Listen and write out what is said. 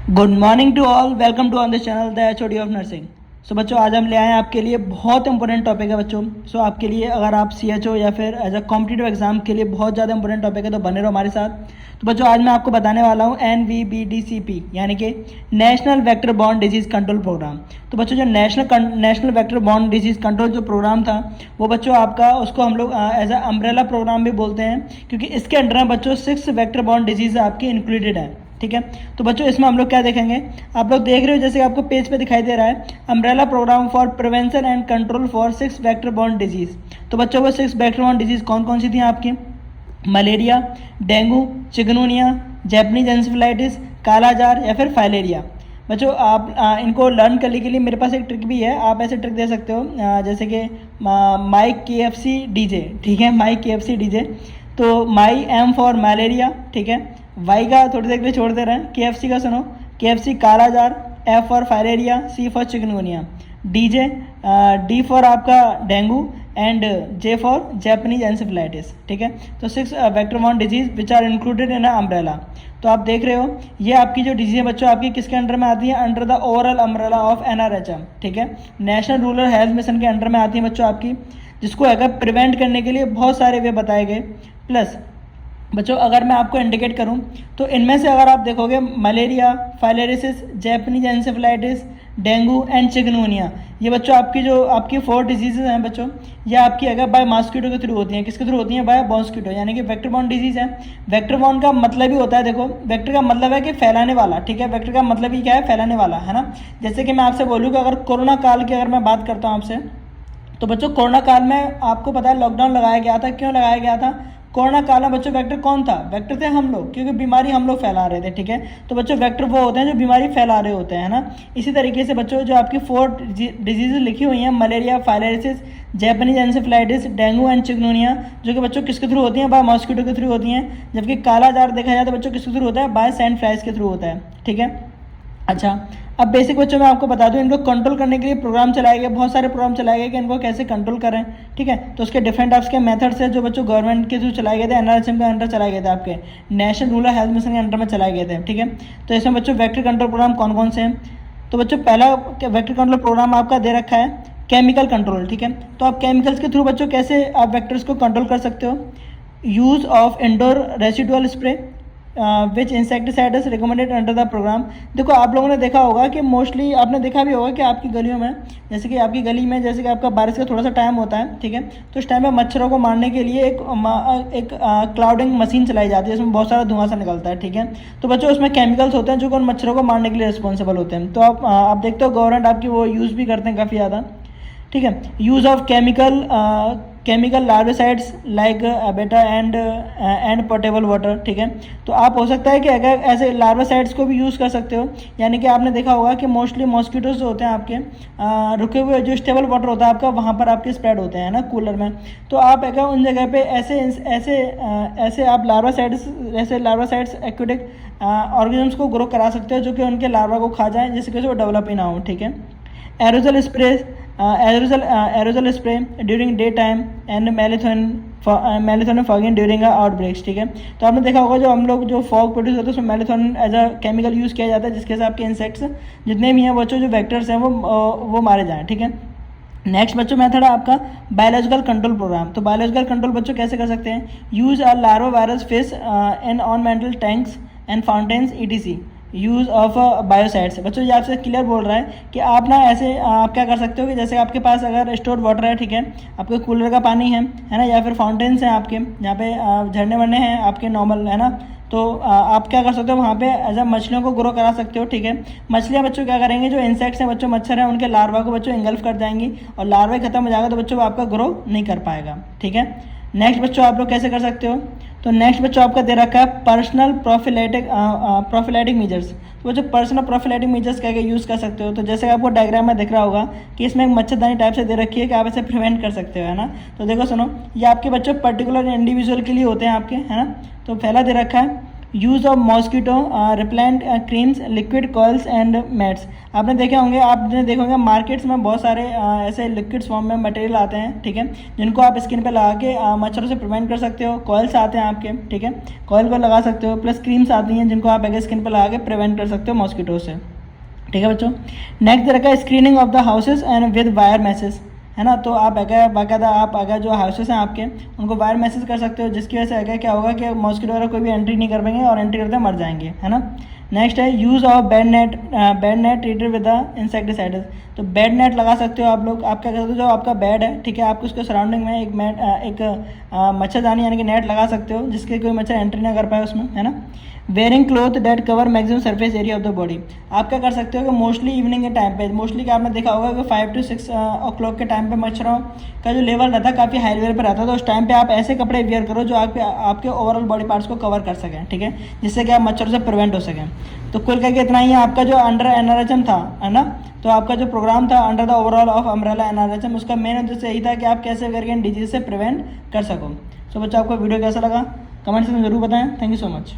Good morning to all, welcome to on this channel the HOD of nursing. So बच्चों, आज हम ले आए हैं आपके लिए बहुत इंपॉर्टेंट टॉपिक है बच्चों। सो आपके लिए अगर आप सीएचओ या फिर एज अ कॉम्पिटिटिव एग्जाम के लिए बहुत ज़्यादा इंपॉर्टेंट टॉपिक है, तो बने रहो हमारे साथ। तो बच्चों, आज मैं आपको बताने वाला हूँ NVBDCP यानी कि national vector borne disease control programme. तो बच्चों, जो national vector borne disease control जो प्रोग्राम था वो बच्चों आपका, उसको हम लोग एज अ अम्ब्रेला प्रोग्राम भी बोलते हैं, क्योंकि इसके अंडर में बच्चों 6 वेक्टर बॉर्न डिजीज़ आपकी इंक्लूडेड है। ठीक है, तो बच्चों इसमें हम लोग क्या देखेंगे, आप लोग देख रहे हो जैसे आपको पेज पे दिखाई दे रहा है, umbrella programme for prevention and control for 6 vector borne disease. तो बच्चों, वो 6 वेक्टर बॉर्न डिजीज कौन कौन सी थी आपकी? Malaria, dengue, chikungunya, Japanese encephalitis, kala azar या फिर फाइलेरिया। बच्चों, आप इनको लर्न करने के लिए मेरे पास एक ट्रिक भी है। आप ऐसे ट्रिक दे सकते हो जैसे कि माइक KFC DJ। ठीक है, माइक KFC DJ। तो माई M फॉर मलेरिया, ठीक है, वाई का थोड़ी देर के लिए छोड़ दे रहे हैं, KFC का सुनो, KFC kala azar, F for filaria, C for chikungunya, DJ, D for आपका dengue and J for Japanese encephalitis. ठीक है, तो 6 vector borne disease which are included in umbrella. तो आप देख रहे हो ये आपकी जो डिजीज है बच्चों, आपकी किसके अंडर में आती है? Under the overall umbrella of NRHM। ठीक है, नेशनल रूरल हेल्थ मिशन के अंडर में आती है बच्चों आपकी, जिसको अगर प्रिवेंट करने के लिए बहुत सारे वे बताए गए। प्लस बच्चों, अगर मैं आपको इंडिकेट करूं तो इनमें से अगर आप देखोगे malaria, filariasis, Japanese encephalitis, dengue and chikungunya, ये बच्चों आपकी जो आपकी 4 डिजीजेज हैं बच्चों, ये आपकी अगर बाय मॉस्किटो के थ्रू होती हैं। किसके थ्रू होती हैं? बाय मॉस्किटो, यानी कि वेक्टर बॉर्न डिजीज है। वेक्टर बॉर्न का मतलब ही होता है, देखो वेक्टर का मतलब है कि फैलाने वाला। ठीक है, वेक्टर का मतलब ही क्या है? फैलाने वाला, है ना। जैसे कि मैं आपसे बोलूँ कि अगर कोरोना काल की अगर मैं बात करता हूँ आपसे, तो बच्चों कोरोना काल में आपको पता है लॉकडाउन लगाया गया था। क्यों लगाया गया था? कोरोना काल में बच्चों वेक्टर कौन था? वेक्टर थे हम लोग, क्योंकि बीमारी हम लोग फैला रहे थे। ठीक है, तो बच्चों वेक्टर वो होते हैं जो बीमारी फैला रहे होते हैं ना। इसी तरीके से बच्चों जो आपकी 4 डिजीज लिखी हुई हैं, malaria, filariasis, Japanese encephalitis, dengue and chikungunya, जो कि बच्चों किसके थ्रू होती हैं? बाय मॉस्किटो के थ्रू होती हैं। जबकि कालाजार देखा जाए तो बच्चों किसके थ्रू होता है? बाय सैंड फ्लाइज के थ्रू होता है। ठीक है, अच्छा, अब बेसिक बच्चों मैं आपको बता दूं, इनको कंट्रोल करने के लिए प्रोग्राम चलाए गए, बहुत सारे प्रोग्राम चलाए गए कि इनको कैसे कंट्रोल करें। ठीक है, तो उसके डिफरेंट टाइप्स के मेथड्स है जो बच्चों गवर्नमेंट के थ्रू चलाए गए थे, NRHM के अंडर चलाए गए थे, आपके नेशनल रूरल हेल्थ मिशन के अंडर में चलाए गए थे। ठीक है, तो इसमें बच्चों वेक्टर कंट्रोल प्रोग्राम कौन कौन से हैं? तो बच्चों पहला वेक्टर कंट्रोल प्रोग्राम आपका दे रखा है केमिकल कंट्रोल। ठीक है, तो आप केमिकल्स के थ्रू बच्चों कैसे आप वेक्टर्स को कंट्रोल कर सकते हो? Use of indoor residual spray which insecticide is recommended under the programme. देखो, आप लोगों ने देखा होगा कि मोस्टली आपने देखा भी होगा कि आपकी गलियों में, जैसे कि आपकी गली में जैसे कि आपका बारिश का थोड़ा सा टाइम होता है, ठीक है, तो उस टाइम में मच्छरों को मारने के लिए एक क्लाउडिंग मशीन चलाई जाती है, इसमें बहुत सारा धुआं सा निकलता है। ठीक है, तो बच्चों उसमें केमिकल्स होते हैं जो कि उन मच्छरों को मारने के लिए रिस्पॉन्सिबल होते हैं। तो आप देखते हो गवर्नमेंट आपकी वो यूज़ भी करते हैं काफ़ी ज़्यादा। ठीक है, use of chemical larvicides like बेटा एंड पोर्टेबल वाटर। ठीक है, तो आप हो सकता है कि अगर ऐसे लार्विसाइड्स को भी यूज़ कर सकते हो, यानी कि आपने देखा होगा कि मोस्टली मॉस्किटोज जो होते हैं आपके रुके हुए जो स्टेबल वाटर होता है आपका, वहाँ पर आपके स्प्रेड होते हैं ना कूलर में। तो आप अगर उन जगह पे ऐसे आप लार्वासाइड्स एक्वेटिक ऑर्गेनिम्स को ग्रो करा सकते हो, जो कि उनके लार्वा को खा जाए, जिससे कि वो डेवलप ही ना हो। ठीक है, aerosol spray during day time and malathion fogging during outbreaks. ठीक है, तो आपने देखा होगा जो हम लोग जो फॉग प्रोड्यूस होता है उसमें मेलेथोनिन एज अ केमिकल यूज़ किया जाता है, जिसके से आपके इंसेक्ट्स जितने भी हैं बच्चों, जो वेक्टर्स हैं वो मारे जाएँ। ठीक है, नेक्स्ट बच्चों मेथड है आपका बायोलॉजिकल कंट्रोल प्रोग्राम। तो बायोलॉजिकल कंट्रोल बच्चों कैसे कर सकते हैं? Use a larva virus fish in ornamental tanks and fountains ETC। Use of biocides. बच्चों ये आपसे क्लियर बोल रहा है कि आप ना ऐसे आप क्या कर सकते हो कि जैसे आपके पास अगर स्टोर्ड वाटर है, ठीक है, आपके कूलर का पानी है ना, या फिर फाउंटेन्स हैं आपके जहाँ पे झरने वरने हैं आपके नॉर्मल, है ना, तो आप क्या कर सकते हो वहाँ पे एज अ मछलियों को ग्रो करा सकते हो। ठीक है, मछलियाँ बच्चों क्या करेंगे, जो इंसेक्ट्स हैं बच्चों, मच्छर हैं, उनके लार्वा को बच्चों इंगल्फ कर जाएंगी और लार्वा खत्म हो जाएगा, तो बच्चों आपका ग्रो नहीं कर पाएगा। ठीक है, नेक्स्ट बच्चों आप लोग कैसे कर सकते हो? तो नेक्स्ट बच्चों आपका दे रखा है पर्सनल प्रोफिलाइटिक मेजर्स। तो बच्चों पर्सनल प्रोफिलाइटिक मेजर्स क्या क्या यूज़ कर सकते हो? तो जैसे आपको डायग्राम में दिख रहा होगा कि इसमें एक मच्छरदानी टाइप से दे रखी है कि आप इसे प्रिवेंट कर सकते हो, है ना। तो देखो सुनो, ये आपके बच्चों पर्टिकुलर इंडिविजुअल के लिए होते हैं आपके, है ना। तो पहला दे रखा है use of mosquito repellent creams, liquid coils and mats. आपने देखा होंगे मार्केट्स में बहुत सारे ऐसे लिक्विड फॉर्म में मटेरियल आते हैं, ठीक है, जिनको आप स्किन पे लगा के मच्छरों से प्रिवेंट कर सकते हो। कॉइल्स आते हैं आपके, ठीक है, कॉइल को लगा सकते हो, प्लस क्रीम्स आती हैं जिनको आप स्किन पे लगा के प्रिवेंट कर सकते हो मॉस्किटो से, ठीक है बच्चों। नेक्स्ट रखा है screening of the houses and with wire message, है ना। तो आप बाकायदा आप अगर जो हाउसेस हैं आपके उनको वायर मैसेज कर सकते हो, जिसकी वजह से अगर क्या होगा कि मॉस्किटो वगैरह कोई भी एंट्री नहीं कर पाएंगे और एंट्री करते मर जाएंगे, है ना। नेक्स्ट है use of bed net treated with the insecticides. तो बेड नेट लगा सकते हो आप लोग। आप क्या करते हो, जो आपका बेड है, ठीक है, आप उसके सराउंडिंग में एक मच्छरदानी यानी कि नेट लगा सकते हो, जिसके कोई मच्छर एंट्री ना कर पाए उसमें, है ना। Wearing cloth that cover maximum surface area of the body. आप क्या कर सकते हो कि मोस्टली इवनिंग के टाइम पे, मोस्टली क्या आपने देखा होगा कि 5 to 6 o'clock के टाइम पे मच्छरों का जो लेवल रहता है काफ़ी हाई लेवल पर रहता है। तो उस टाइम पे आप ऐसे कपड़े वेयर करो जो आपके ओवरऑल बॉडी पार्ट्स को कवर कर सकें, ठीक है, जिससे कि आप मच्छरों से प्रिवेंट हो सकें। तो कुल करके इतना ही है आपका जो अंडर एनआरएचएम था, है ना। तो आपका जो प्रोग्राम था under the overall of umbrella NRHM, उसका मेन उद्देश्य यही था कि आप कैसे करके डिजीज से प्रिवेंट कर सको। सो बच्चों, आपको वीडियो कैसा लगा कमेंट सेक्शन में जरूर बताएं। Thank you so much.